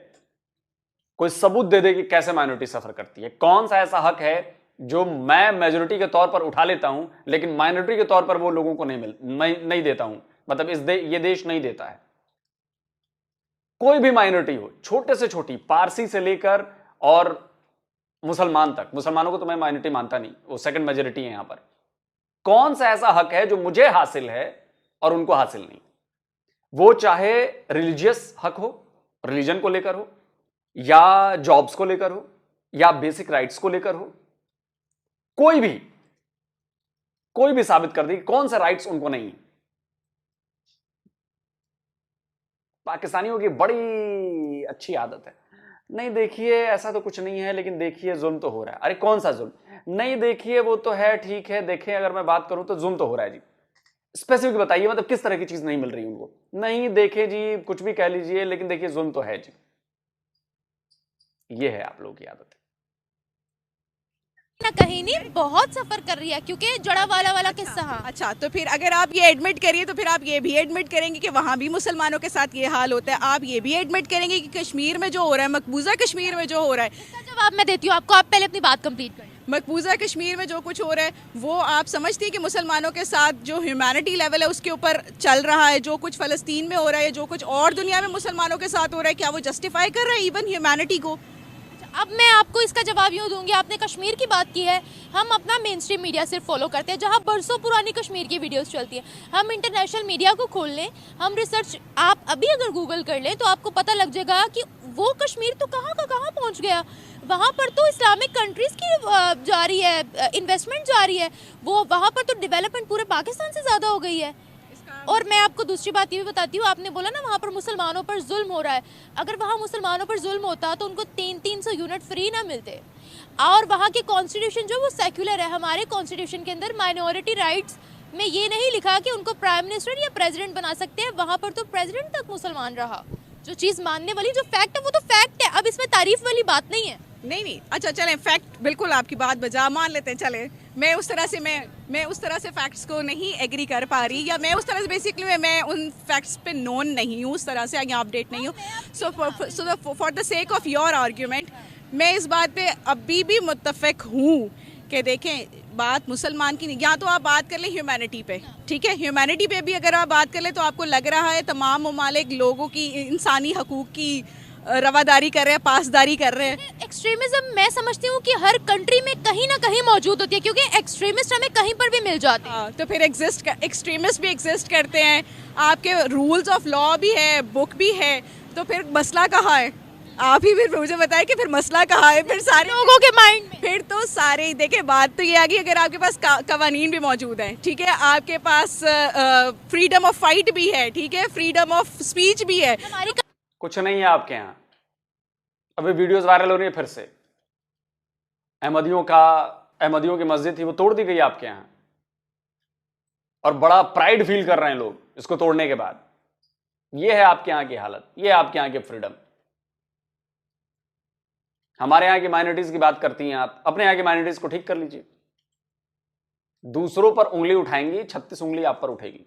कोई सबूत दे दे कि कैसे माइनॉरिटी सफ़र करती है। कौन सा ऐसा हक है जो मैं मेजोरिटी के तौर पर उठा लेता हूं लेकिन माइनॉरिटी के तौर पर वो लोगों को नहीं देता हूं, मतलब ये देश नहीं देता है। कोई भी माइनॉरिटी हो, छोटे से छोटी, पारसी से लेकर और मुसलमान तक। मुसलमानों को तो मैं माइनॉरिटी मानता नहीं, वो सेकंड मेजोरिटी है यहां पर। कौन सा ऐसा हक है जो मुझे हासिल है और उनको हासिल नहीं? वो चाहे रिलीजियस हक हो, रिलीजन को लेकर हो, या जॉब्स को लेकर हो, या बेसिक राइट्स को लेकर हो, कोई भी साबित कर दे कि कौन सा राइट्स उनको नहीं है। पाकिस्तानियों की बड़ी अच्छी आदत है, नहीं देखिए ऐसा तो कुछ नहीं है, लेकिन देखिए जुल्म तो हो रहा है। अरे कौन सा जुल्म? नहीं देखिए वो तो है, ठीक है, देखें अगर मैं बात करूं तो जुल्म तो हो रहा है जी। स्पेसिफिक बताइए, मतलब किस तरह की चीज नहीं मिल रही उनको? नहीं देखे जी, कुछ भी कह लीजिए, लेकिन देखिए जुल्म तो है जी। ये है आप लोगों की आदत। ना कहीं नहीं बहुत सफर कर रही है, क्योंकि जड़ावाला वाला किस्सा। अच्छा, तो फिर अगर आप ये एडमिट करिए तो फिर आप ये भी एडमिट करेंगे कि वहाँ भी मुसलमानों के साथ ये हाल होता है। आप ये भी एडमिट करेंगे कि कश्मीर में जो हो रहा है, मकबूजा कश्मीर में जो हो रहा है, इसका जवाब मैं देती हूँ आपको, आप पहले अपनी बात कंप्लीट करें। मकबूजा कश्मीर में जो कुछ हो रहा है वो आप समझती है कि मुसलमानों के साथ जो ह्यूमैनिटी लेवल है उसके ऊपर चल रहा है? जो कुछ फ़लस्तीन में हो रहा है, जो कुछ और दुनिया में मुसलमानों के साथ हो रहा है, क्या वो जस्टिफाई कर रहा है इवन ह्यूमैनिटी को? अब मैं आपको इसका जवाब यूँ दूंगी। आपने कश्मीर की बात की है, हम अपना मेन स्ट्रीम मीडिया सिर्फ फॉलो करते हैं, जहाँ बरसों पुरानी कश्मीर की वीडियोस चलती है। हम इंटरनेशनल मीडिया को खोल लें, हम रिसर्च आप अभी अगर गूगल कर लें तो आपको पता लग जाएगा कि वो कश्मीर तो कहाँ का कहाँ पहुँच गया। वहाँ पर तो इस्लामिक कंट्रीज़ की जा रही है, इन्वेस्टमेंट जा रही है, वो वहाँ पर तो डेवलपमेंट पूरे पाकिस्तान से ज़्यादा हो गई है। और मैं आपको दूसरी बात ये भी बताती हूँ, आपने बोला ना वहाँ पर मुसलमानों पर जुल्म हो रहा है। अगर वहाँ मुसलमानों पर जुल्म होता तो उनको 300 यूनिट फ्री ना मिलते। और वहाँ के कॉन्स्टिट्यूशन जो वो सेक्युलर है, हमारे कॉन्स्टिट्यूशन के अंदर माइनॉरिटी राइट्स में ये नहीं लिखा कि उनको प्राइम मिनिस्टर या प्रेसिडेंट बना सकते हैं। वहाँ पर तो प्रेसिडेंट तक मुसलमान रहा। जो चीज़ मानने वाली, जो फैक्ट है वो तो फैक्ट है, अब इसमें तारीफ वाली बात नहीं है। नहीं, अच्छा चलें, फैक्ट बिल्कुल आपकी बात बजा मान लेते हैं। चले, मैं उस तरह से फैक्ट्स को नहीं एग्री कर पा रही, या मैं उस तरह से बेसिकली मैं उन फैक्ट्स पे नोन नहीं हूँ, उस तरह से यहाँ अपडेट नहीं हूँ। So for the sake of your argument मैं इस बात पे अभी भी मुत्तफिक हूँ कि देखें बात मुसलमान की नहीं, या तो आप बात कर लें ह्यूमैनिटी पे, ठीक है, ह्यूमैनिटी पे भी अगर आप बात कर लें तो आपको लग रहा है तमाम ममालिक लोगों की इंसानी हकूक़ की रवादारी कर रहे हैं, पासदारी कर रहे हैं। एक्सट्रीमिज्म मैं समझती हूँ कि हर कंट्री में कहीं ना कहीं मौजूद होती है, क्योंकि एक्सट्रीमिस्ट हमें कहीं पर भी मिल जाते हैं। तो फिर एक्सट्रीमिस्ट भी एग्जिस्ट करते हैं, आपके रूल्स ऑफ लॉ भी है, बुक भी है, तो फिर मसला कहाँ है? आप ही फिर मुझे बताएं कि फिर मसला कहाँ है? फिर सारे लोगों के माइंड में फिर तो सारे देखे, बात तो ये आ गई, अगर आपके पास कवानीन भी मौजूद है, ठीक है, आपके पास फ्रीडम ऑफ फाइट भी है, ठीक है, फ्रीडम ऑफ स्पीच भी है, हमारी कुछ नहीं है आपके यहाँ। अभी वीडियोस वायरल हो रही है फिर से, अहमदियों की मस्जिद थी वो तोड़ दी गई आपके यहाँ, और बड़ा प्राइड फील कर रहे हैं लोग इसको तोड़ने के बाद। ये है आपके यहाँ की हालत, ये है आपके यहाँ की फ्रीडम। हमारे यहाँ की माइनॉरिटीज की बात करती हैं आप, अपने यहाँ की माइनॉरिटीज को ठीक कर लीजिए। दूसरों पर उंगली उठाएंगी, 36 उंगली आप पर उठेगी।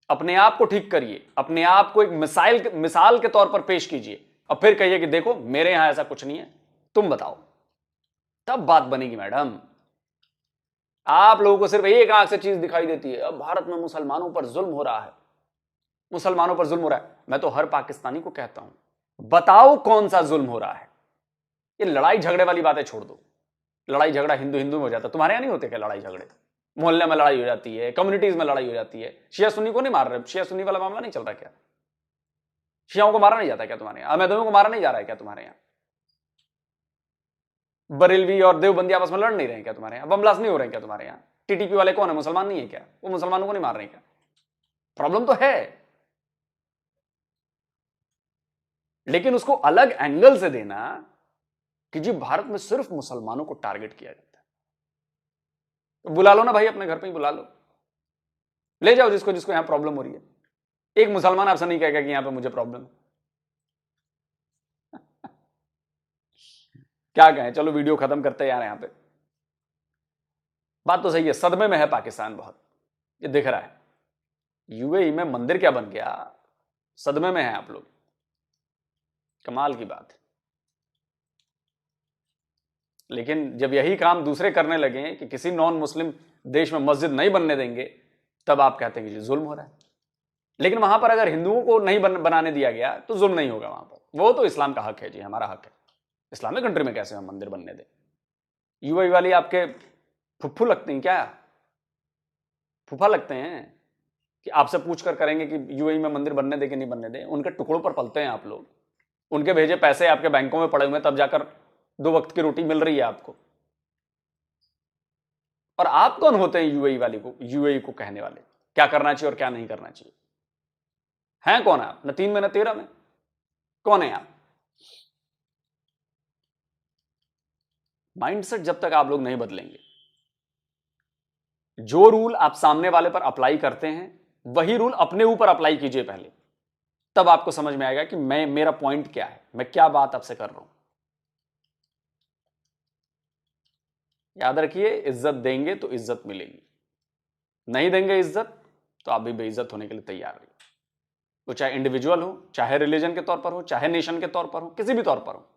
अपने आप को ठीक करिए, अपने आप को एक मिसाल के तौर पर पेश कीजिए, और फिर कहिए कि देखो मेरे यहां ऐसा कुछ नहीं है, तुम बताओ, तब बात बनेगी मैडम। आप लोगों को सिर्फ एक आंख से चीज दिखाई देती है, अब भारत में मुसलमानों पर जुल्म हो रहा है, मुसलमानों पर जुल्म हो रहा है। मैं तो हर पाकिस्तानी को कहता हूं, बताओ कौन सा जुल्म हो रहा है। ये लड़ाई झगड़े वाली बातें छोड़ दो। लड़ाई झगड़ा हिंदू हिंदू में हो जाता, तुम्हारे यहां नहीं होते क्या लड़ाई झगड़े? मोहल्ले में लड़ाई हो जाती है, कम्युनिटीज में लड़ाई हो जाती है। शिया सुन्नी को नहीं मार रहे, शिया सुन्नी वाला मामला नहीं चल रहा क्या? शियाओं को मारा नहीं जाता क्या तुम्हारे यहां? अहमदियों को मारा नहीं जा रहा है क्या तुम्हारे यहां? बरेलवी और देवबंदी आपस में लड़ नहीं रहे हैं क्या तुम्हारे यहां? बम ब्लास्ट नहीं हो रहे हैं क्या तुम्हारे यहां? टीटीपी वाले कौन है? मुसलमान नहीं है क्या? वो मुसलमानों को नहीं मार रहे हैं क्या? प्रॉब्लम तो है, लेकिन उसको अलग एंगल से देना कि जी भारत में सिर्फ मुसलमानों को टारगेट किया जाता है। तो बुला लो ना भाई, अपने घर पे ही बुला लो, ले जाओ जिसको जिसको यहां प्रॉब्लम हो रही है। एक मुसलमान आपसे नहीं कहेगा कि यहां पे मुझे प्रॉब्लम क्या कहें। चलो वीडियो खत्म करते हैं यार। यहां पे बात तो सही है, सदमे में है पाकिस्तान बहुत, ये दिख रहा है। यूएई में मंदिर क्या बन गया, सदमे में है आप लोग। कमाल की बात है। लेकिन जब यही काम दूसरे करने लगे कि किसी नॉन मुस्लिम देश में मस्जिद नहीं बनने देंगे, तब आप कहते हैं कि जी जुल्म हो रहा है। लेकिन वहां पर अगर हिंदुओं को नहीं बनाने दिया गया तो जुल्म नहीं होगा वहां पर। वो तो इस्लाम का हक है जी, हमारा हक है। इस्लामिक कंट्री में कैसे हम मंदिर बनने दें? यूएई वाली आपके फुफ्फू लगते हैं क्या? फूफा लगते हैं कि आपसे पूछ कर करेंगे कि यूएई में मंदिर बनने दे कि नहीं बनने दे? उनके टुकड़ों पर पलते हैं आप लोग, उनके भेजे पैसे आपके बैंकों में पड़े हुए हैं, तब जाकर 2 वक्त की रोटी मिल रही है आपको। और आप कौन होते हैं यूएई को कहने वाले क्या करना चाहिए और क्या नहीं करना चाहिए? हैं कौन आप? न 3 में न 13 में, कौन है आप? माइंडसेट जब तक आप लोग नहीं बदलेंगे, जो रूल आप सामने वाले पर अप्लाई करते हैं वही रूल अपने ऊपर अप्लाई कीजिए पहले, तब आपको समझ में आएगा कि मेरा पॉइंट क्या है, मैं क्या बात आपसे कर रहा हूं। याद रखिए, इज्जत देंगे तो इज्जत मिलेगी, नहीं देंगे इज्जत तो आप भी बेइज्जत होने के लिए तैयार रहिए। वो चाहे इंडिविजुअल हो, चाहे रिलीजन के तौर पर हो, चाहे नेशन के तौर पर हो, किसी भी तौर पर हो,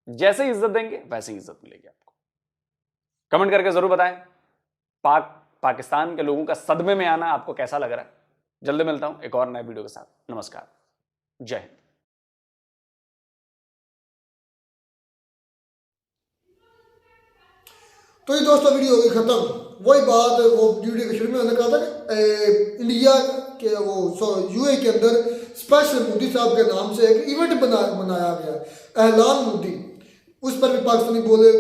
जैसे इज्जत देंगे वैसे ही इज्जत मिलेगी आपको। कमेंट करके जरूर बताएं पाकिस्तान के लोगों का सदमे में आना आपको कैसा लग रहा है। जल्दी मिलता हूं एक और नए वीडियो के साथ। नमस्कार, जय हिंद। तो ये दोस्तों वीडियो हो गई खत्म। वही बात वो वीडियो के शुरू में मैंने कहा था कि इंडिया के यूएई के अंदर स्पेशल मोदी साहब के नाम से एक इवेंट बनाया गया, ऐलान मोदी। उस पर भी पाकिस्तानी बोले,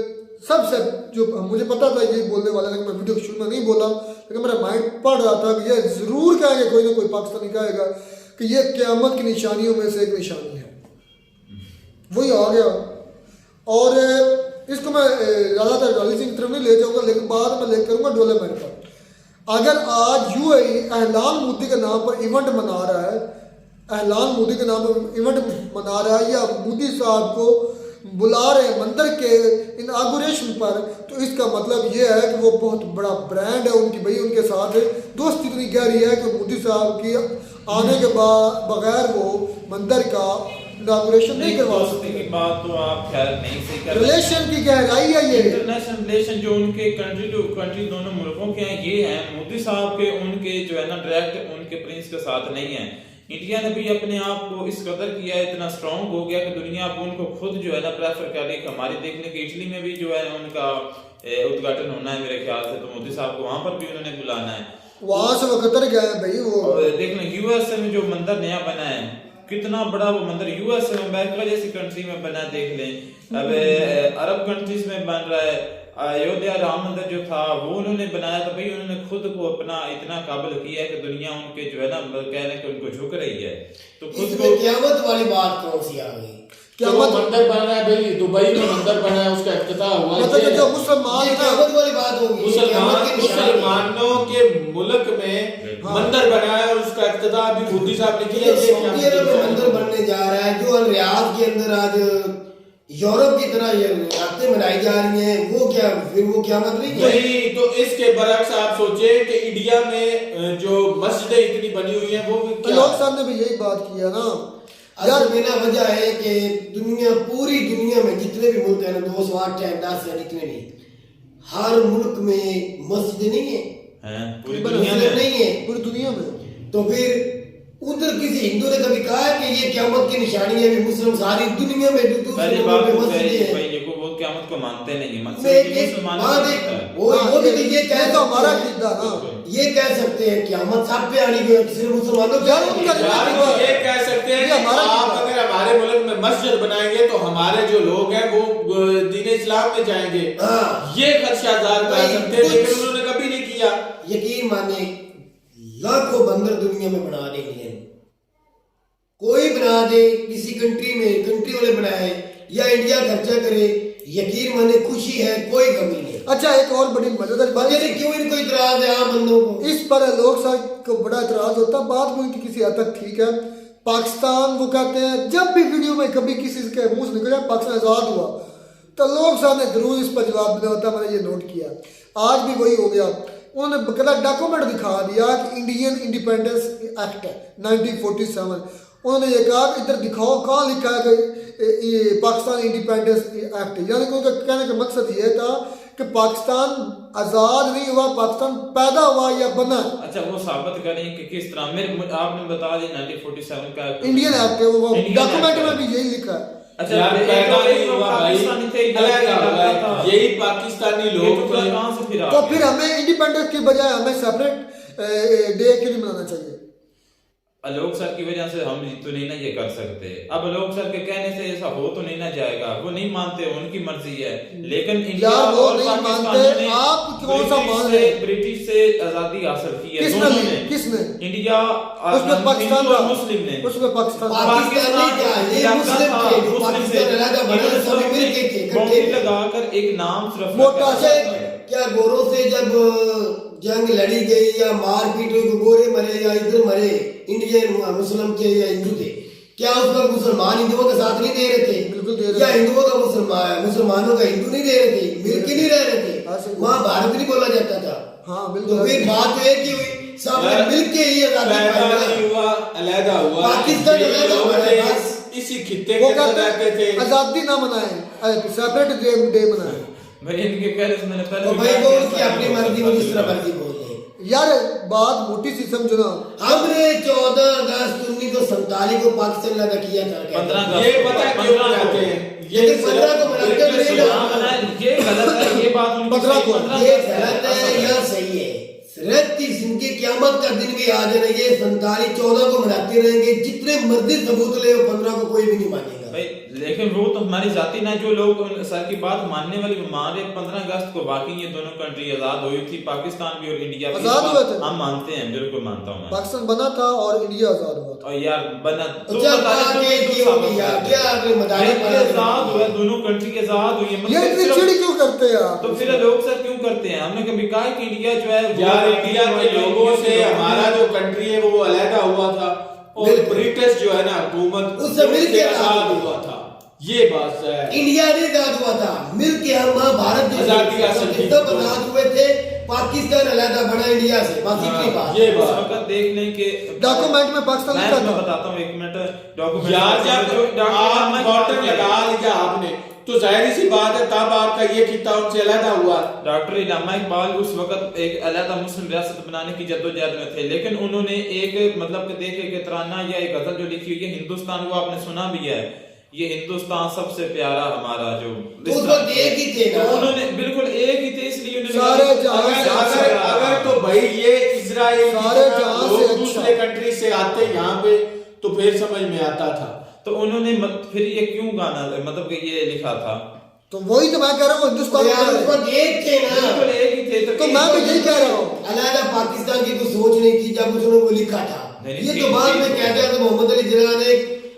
सबसे जो मुझे पता था यही बोलने वाला, लेकिन मैं वीडियो के शुरू में नहीं बोला, लेकिन मेरा माइंड पढ़ रहा था कि ये जरूर कहेंगे, कोई ना कोई पाकिस्तानी कहेगा कि ये क़यामत की निशानियों में से एक निशानी है। वही आ गया। और इसको मैं ज़्यादातर रॉयल्टी की तरफ नहीं ले जाऊंगा, लेकिन बाद में ले करूँगा डेवलपमेंट पर। अगर आज यूएई ऐलान मोदी के नाम पर इवेंट मना रहा है, ऐलान मोदी के नाम पर इवेंट मना रहा है, या मोदी साहब को बुला रहे हैं मंदिर के इनागुरेशन पर, तो इसका मतलब ये है कि वो बहुत बड़ा ब्रांड है उनकी, भाई उनके साथ दोस्ती इतनी गहरी है कि मोदी साहब की आने के बगैर वो मंदिर का इनागुरेशन नहीं करवा दोस्ती सकते। की बात तो आप खैर नहीं सही कर रहे। रिलेशन की गहराई है ये। इंटरनेशनल रिलेशन जो उनके कंट्री टू कंट्री दोनों मुल्कों के हैं, ये हैं मोदी साहब के, उनके जो है ना डायरेक्ट उनके प्रिंस के साथ नहीं है। इंडिया ने भी अपने आप को इस कदर किया है, इतना स्ट्रांग हो गया कि दुनिया अब उनको खुद जो है ना प्रेफर कर रही है। हमारी देखने के इटली में भी जो है उनका उद्घाटन होना है मेरे ख्याल से, तो मोदी साहब को वहां पर भी उन्होंने बुलाना है। वहां से वो कतर गए हैं भाई। वो देख लें यूएसए में जो मंदिर नया बना है, कितना बड़ा वो मंदिर यूएसए में, अमेरिका जैसी कंट्री में बना है, देख लें। अब अरब कंट्रीज में बन रहा है। अयोध्या राम मंदिर जो था वो उन्होंने बनाया था भाई, उन्होंने खुद को अपना इतना काबिल किया है कि दुनिया उनके जो है ना कह रहे हैं कि उनको झुक रही है। तो खुद को क़यामत वाली बात कौन सी आ गई? क्या तो मंदिर बन रहा है भाई, दुबई में मंदिर बना है, उसका इफ्तिताह हुआ है। मतलब जो मुसलमान है क़यामत वाली बात होगी। मुसलमानों के मुल्क में मंदिर बना है और उसका इफ्तिताह अभी मोदी साहब ने किया। सऊदी अरब में मंदिर बनने जा रहा है, जो रियाद के अंदर आज यूरोप की तरह ये रातें मनाई जा रही हैं, वो क्या फिर वो क़यामत नहीं है? नहीं, तो इसके बरक्स आप सोचे कि इंडिया में जो मस्जिदें इतनी बनी हुई हैं वो भी लोग साहब ने भी यही बात किया ना यार। बिना वजह है कि दुनिया, पूरी दुनिया में जितने भी मुल्क हैं, 208 है, 10 है, जितने भी, हर मुल्क में मस्जिद नहीं है, पूरी दुनिया में नहीं है, पूरी दुनिया में। तो फिर उधर किसी हिंदू ने कभी कहा है कि ये क़यामत की निशानी है? मुस्लिम सारी दुनिया में पहली बात तो है मस्जिद भाई, ये को वो क़यामत को मानते नहीं है। वो भी ये कह तो हमारा किरदार ना, ये कह सकते हैं क़यामत सब पे आनी है, सिर्फ मुसलमानों पे आनी है। ये कह सकते हैं कि आप अगर हमारे मुल्क में मस्जिद बनाएंगे तो हमारे जो लोग हैं वो दीन इस्लाम में जाएंगे, ये खदशा जाहिर कर सकते हैं, लेकिन उन्होंने कभी नहीं किया। यकीन माने लाखों बंदर दुनिया में बना देंगे, कोई बना दे, किसी कंट्री में कंट्री वाले बनाए या इंडिया खर्चा करे, यकीन माने खुशी है, कोई कमी नहीं। अच्छा, एक और बड़ी मजेदार बात, क्यों इनको इतराज है आम बंदों को? इस पर लोग साहब को बड़ा इतराज होता है। बात उनकी किसी हद तक ठीक है। पाकिस्तान वो कहते हैं, जब भी वीडियो में कभी किसी के मुंह से निकला पाकिस्तान आजाद हुआ, तो लोग साहब ने जरूर इस पर जवाब दिया होता, मैंने ये नोट किया। आज भी वही हो गया। उन्होंने बकायदा डॉक्यूमेंट दिखा दिया कि इंडियन इंडिपेंडेंस एक्ट है 1947। उन्होंने ये कहा कि इधर दिखाओ कहाँ लिखा है कि ये पाकिस्तान इंडिपेंडेंस एक्ट है। यानी कि उनका कहने का मकसद ये था कि पाकिस्तान आजाद नहीं हुआ, पाकिस्तान पैदा हुआ या बना। अच्छा, वो साबित करें कि किस तरह। मेरे आपने बता दिया 1947 का इंडियन एक्ट है, वो डॉक्यूमेंट में भी यही लिखा है। अच्छा, पैदा नहीं हुआ भाई, यही पाकिस्तानी लोग कहाँ से फिर तो फिर हमें इंडिपेंडेंस की बजाय हमें सेपरेट डे क्यों नहीं मनाना चाहिए? अलोक सर की वजह से हम तो नहीं ना ये कर सकते। अब अलोक सर के कहने से ऐसा हो तो नहीं ना जाएगा, वो नहीं मानते, उनकी मर्जी है। लेकिन इंडिया वो और नहीं पाकिस्तान मानते, ने आप कौन सा मान रहे हैं? ब्रिटिश से आजादी हासिल की है दोनों ने। किसने? इंडिया, उसमें पाकिस्तान और मुस्लिम ने। उसमें पाकिस्तान लगाकर एक नाम सिर्फ मोटा से क्या गोरों से जब जंग लड़ी गई या मारपीट हुई, गोरे मरे या इधर मरे, इंडियन मुस्लिम के या हिंदू थे, क्या उस वक्त मुसलमान हिंदुओं का साथ नहीं दे रहे थे? बिल्कुल दे रहे या हिंदुओं का मुसलमानों का हिंदू नहीं दे रहे थे? मिलके नहीं रह रहे थे? वहाँ भारत नहीं बोला जाता था। हाँ बिल्कुल। तो फिर बात एक ही हुई, सब मिलके ही आजादी हुआ, अलहदा हुआ, पाकिस्तान अलहदा हुआ, इसी खित्ते के अंदर रहते थे। आजादी ना मनाए, सेपरेट डे मनाए भाई। इनके कहने से मैंने पहले भाई वो उनकी अपनी मर्जी, वो जिस तरह मर्जी बोल रहे हैं। यार बात मोटी सी समझो ना। हमने 14 अगस्त 1947 को पाकिस्तान लगा किया था। 15 ये पता क्यों मनाते हैं? ये 15 को मनाते नहीं ना, ये गलत है, ये बात उनकी 15 को ये गलत है या सही है? रहती जिनकी क़यामत का दिन भी आ जाए, ये 47 14 को मनाते रहेंगे, जितने मर्जी सबूत ले 15 को कोई भी नहीं मानेगा भाई। लेकिन वो तो हमारी जाति ना, जो लोग सर की बात मानने वाले मान रहे 15 अगस्त को बाकी ये दोनों कंट्री आजाद हुई थी, पाकिस्तान भी और इंडिया भी। आजाद हुए थे, हम मानते हैं, बिल्कुल मानता हूँ मैं। पाकिस्तान बना था और इंडिया आजाद हुआ था। और यार बना तो आजाद हुआ, दोनों कंट्री आजाद हुई है। ये इतनी चिड़ी क्यों करते हैं आप? तो फिर लोग सर क्यों करते हैं? हमने कभी कहा कि इंडिया जो है यार, इंडिया के लोगों से हमारा जो कंट्री है वो अलहदा हुआ था, और ब्रिटिश जो है ना हुकूमत उससे मिलके आजाद हुआ था। ये बात है, इंडिया ने आजाद हुआ था, मिलके हम भारत आजादी हासिल की। सब आजाद हुए थे, पाकिस्तान अलग बना इंडिया से, बस इतनी बात। ये उस बात वक्त देखने के डॉक्यूमेंट में पाकिस्तान लिखा मैं था। बताता हूँ, एक मिनट डॉक्यूमेंट यार जब आप बॉर्डर लगा लिया आपने तो जाहिर सी बात है तब आपका ये खिता उनसे अलग हुआ। डॉक्टर इलामा इकबाल उस वक्त एक अलग मुस्लिम रियासत बनाने की जद्दोजहद में थे, लेकिन उन्होंने एक मतलब कि देखे कि तराना या एक गजल जो लिखी हुई है हिंदुस्तान, वो आपने सुना भी है, ये हिंदुस्तान सबसे प्यारा हमारा जो तो उस वक्त एक ही थे ना, तो उन्होंने बिल्कुल एक ही थे, इसलिए उन्होंने सारे जहां से अगर तो भाई ये इजराइल सारे जहां से अच्छा। दूसरे कंट्री से आते यहाँ पे तो फिर समझ में आता था। तो उन्होंने फिर ये क्यों गाना मतलब कि ये लिखा था? तो वही तो मैं कह रहा हूँ हिंदुस्तान यार उस वक्त एक थे ना, बिल्कुल एक ही थे। तो मैं भी यही कह रहा हूँ। अलग पाकिस्तान की कोई सोच नहीं थी जब उसने वो लिखा था। नहीं, ये ठीक, तो बाद ठीक, में ठीक। कहते हैं तो मोहम्मद अली जिन्ना ने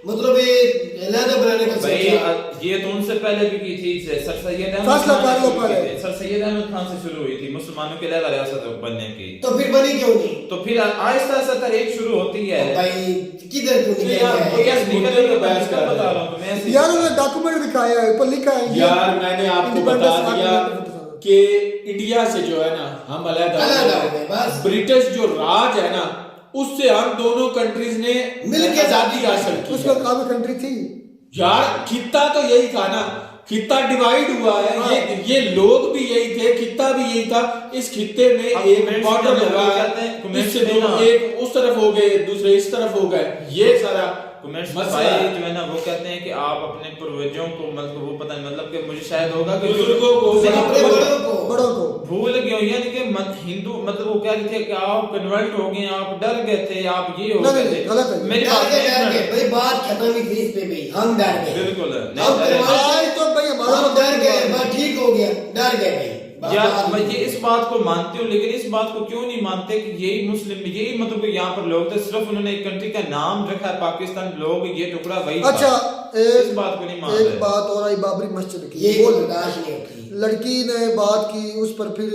मतलब ये अलग बनाने का भाई सोचा। ये तो उनसे पहले भी की थी, सर सैयद अहमद फैसला खान कर लो से शुरू की पहले। थी। सर सैयद अहमद खान से शुरू हुई थी मुसलमानों के अलग रियासत बनने की, तो फिर बनी क्यों नहीं? तो फिर आहिस्ता आहिस्ता तहरीक शुरू होती है। भाई किधर क्यों नहीं यार, गया? ये मुद्दे निकल पे बहस कर बता रहे रहा हूँ तो मैं ऐसे ही- यार उन्होंने डॉक्यूमेंट दिखाया है, ऊपर लिखा है यार मैंने आपको बता Independence दिया Act कि इंडिया से जो है ना हम अलग अलग हो गए बस। ब्रिटिश जो राज है ना उससे हम दोनों कंट्रीज ने मिलके आजादी हासिल की उसका है। काफी कंट्री थी। यार खिता तो यही था ना, खिता डिवाइड हुआ है। हाँ। ये लोग भी यही थे, खिता भी यही था। इस खिते में अब एक comments बॉर्डर में लगा कहते हैं, comments इससे में दोनों ना- एक उस तरफ हो गए दूसरे इस तरफ हो गए, ये सारा कमेंट्स में मसला भाई है। जो है ना वो कहते हैं कि आप अपने पूर्वजों को मतलब वो पता नहीं मतलब कि मुझे शायद होगा कि बुजुर्गों को अपने बड़ों को बड़ों को भूल गए हो, यानी कि हिंदू मतलब वो कह रहे थे कि आप कन्वर्ट हो गए, आप डर गए थे, आप ये हो नहीं, गए नहीं, थे। गलत है। मेरी डर बात के नहीं डर के सुनो। भाई बात खत्म ही थी इस पे भी, हम डर गए। बिल्कुल हम नहीं, करवाए तो भाई हमारा हम डर गए, बस ठीक हो गया, डर गए भाई। यार मैं ये इस बात को मानती हूँ, लेकिन इस बात को क्यों नहीं मानते कि यही मुस्लिम यही मतलब कि यहाँ पर लोग थे, सिर्फ उन्होंने एक कंट्री का नाम रखा है पाकिस्तान, लोग ये टुकड़ा वही था। अच्छा इस बात को नहीं मान एक रहे। बात और आई बाबरी मस्जिद की। ये वो बर्दाश्त नहीं होती। लड़की ने बात की, उस पर फिर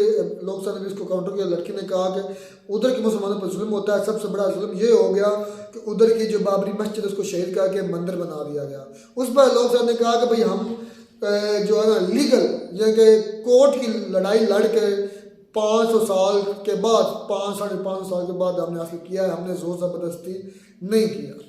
लोग सारे ने इसको काउंटर किया। लड़की ने कहा कि उधर के मुसलमानों पर जुल्म होता है, सबसे बड़ा जुल्म ये हो गया कि उधर की जो बाबरी मस्जिद उसको शहीद करके मंदिर बना दिया गया। उस पर लोग साहब ने कहा कि भाई हम जो है ना लीगल जैसे कोर्ट की लड़ाई लड़ के 500 साल के बाद 5-5.5 साल के बाद हमने हासिल किया है, हमने जोर जबरदस्ती नहीं किया।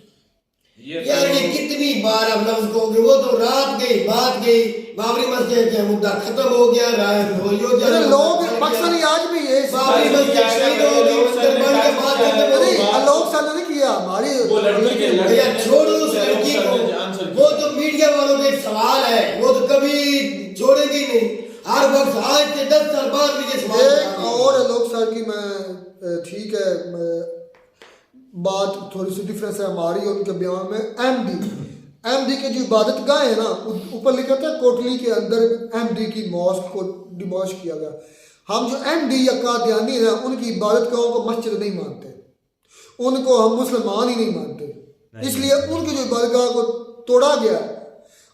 यार ये कितनी बार अब लफ्ज कहोगे, वो तो रात गई बात गई, बाबरी मस्जिद का मुद्दा खत्म हो गया। अरे लोग पाकिस्तानी आज भी ये बाबरी मस्जिद शहीद हो गई, मंदिर बन के बात खत्म हो गई। लोग साहब ने किया हमारी वो लड़की के भैया छोड़ो उस लड़की को, वो तो मीडिया वालों का एक सवाल है, वो तो कभी छोड़ेगी नहीं। हर वक्त आज से 10 साल बाद भी ये सवाल एक और लोग सर की मैं ठीक है बात थोड़ी सी डिफरेंस है हमारी और उनके बयान में। एमडी की जो इबादत गाह है ना, ऊपर लिखा था कोटली के अंदर एमडी की मॉस्क को डिमोलिश किया गया। हम जो एमडी या कादियानी है उनकी इबादत गाहों को मस्जिद नहीं मानते, उनको हम मुसलमान ही नहीं मानते, इसलिए उनकी जो इबादत गाह को तोड़ा गया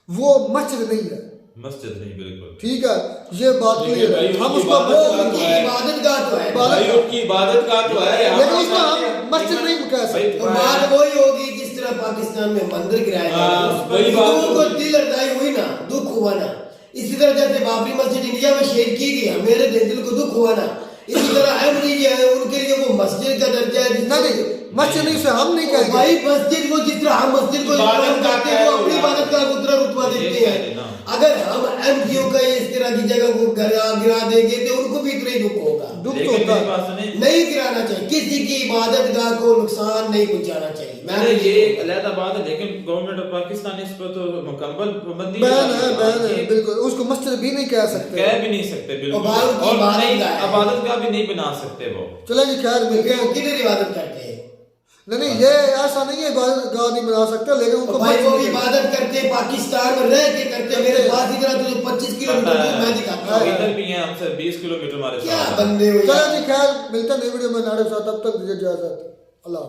वो मस्जिद नहीं है। मस्जिद नहीं, बिल्कुल ठीक है, ये बात क्लियर है। हम उसको इबादत गाह तो है, भाई उनकी इबादत का तो है, लेकिन उसको हम मस्जिद नहीं कह सकते। तो बात वही होगी जिस तरह पाकिस्तान में मंदिर गिराया हाँ, वही गया, बात हिंदुओं को होगी। दिल अर्दाई हुई ना, दुख हुआ ना। इसी तरह जैसे बाबरी मस्जिद इंडिया में शहीद की गई, मेरे दिल को दुख हुआ ना। इसी तरह अहमदी जो है उनके लिए वो मस्जिद का दर्जा है। नहीं मस्जिद नहीं से हम नहीं कहेंगे भाई मस्जिद वो जिस तरह हम मस्जिद को इस्तेमाल करते हैं वो अपनी इबादत का उतना रुतबा देते हैं। अगर हम एमपीओ का इस तरह की जगह को गिरा देंगे तो उनको भी इतना ही दुख होगा। दुख तो लेकिन होता मेरी है। बात सुने, नहीं गिराना चाहिए, किसी की इबादत गाह को नुकसान नहीं पहुंचाना चाहिए। मैंने ये एक अलग बात है, लेकिन गवर्नमेंट ऑफ पाकिस्तान इस पर तो मुकम्मल पाबंदी बैन है, बैन है, ये बिल्कुल उसको मस्जिद भी नहीं कह सकते। कह भी नहीं सकते बिल्कुल, और बाहर की और इबादत नहीं गाह है। इबादत का भी नहीं बना सकते वो। चलो जी खैर मिल गए। किधर इबादत करते हैं? नहीं ये ऐसा नहीं है इबादत गाह नहीं बना सकते, लेकिन उनको भाई वो मस्जिद इबादत करते पाकिस्तान में रह के करते। मेरे पास इधर तुझे 25 किलोमीटर दूर मैं दिखाता हूँ। इधर भी हैं हमसे 20 किलोमीटर हमारे क्या साथ। बंदे हो चलो यार। जी खैर मिलते हैं नई वीडियो में नारे साथ, तब तक दीजिए इजाजत।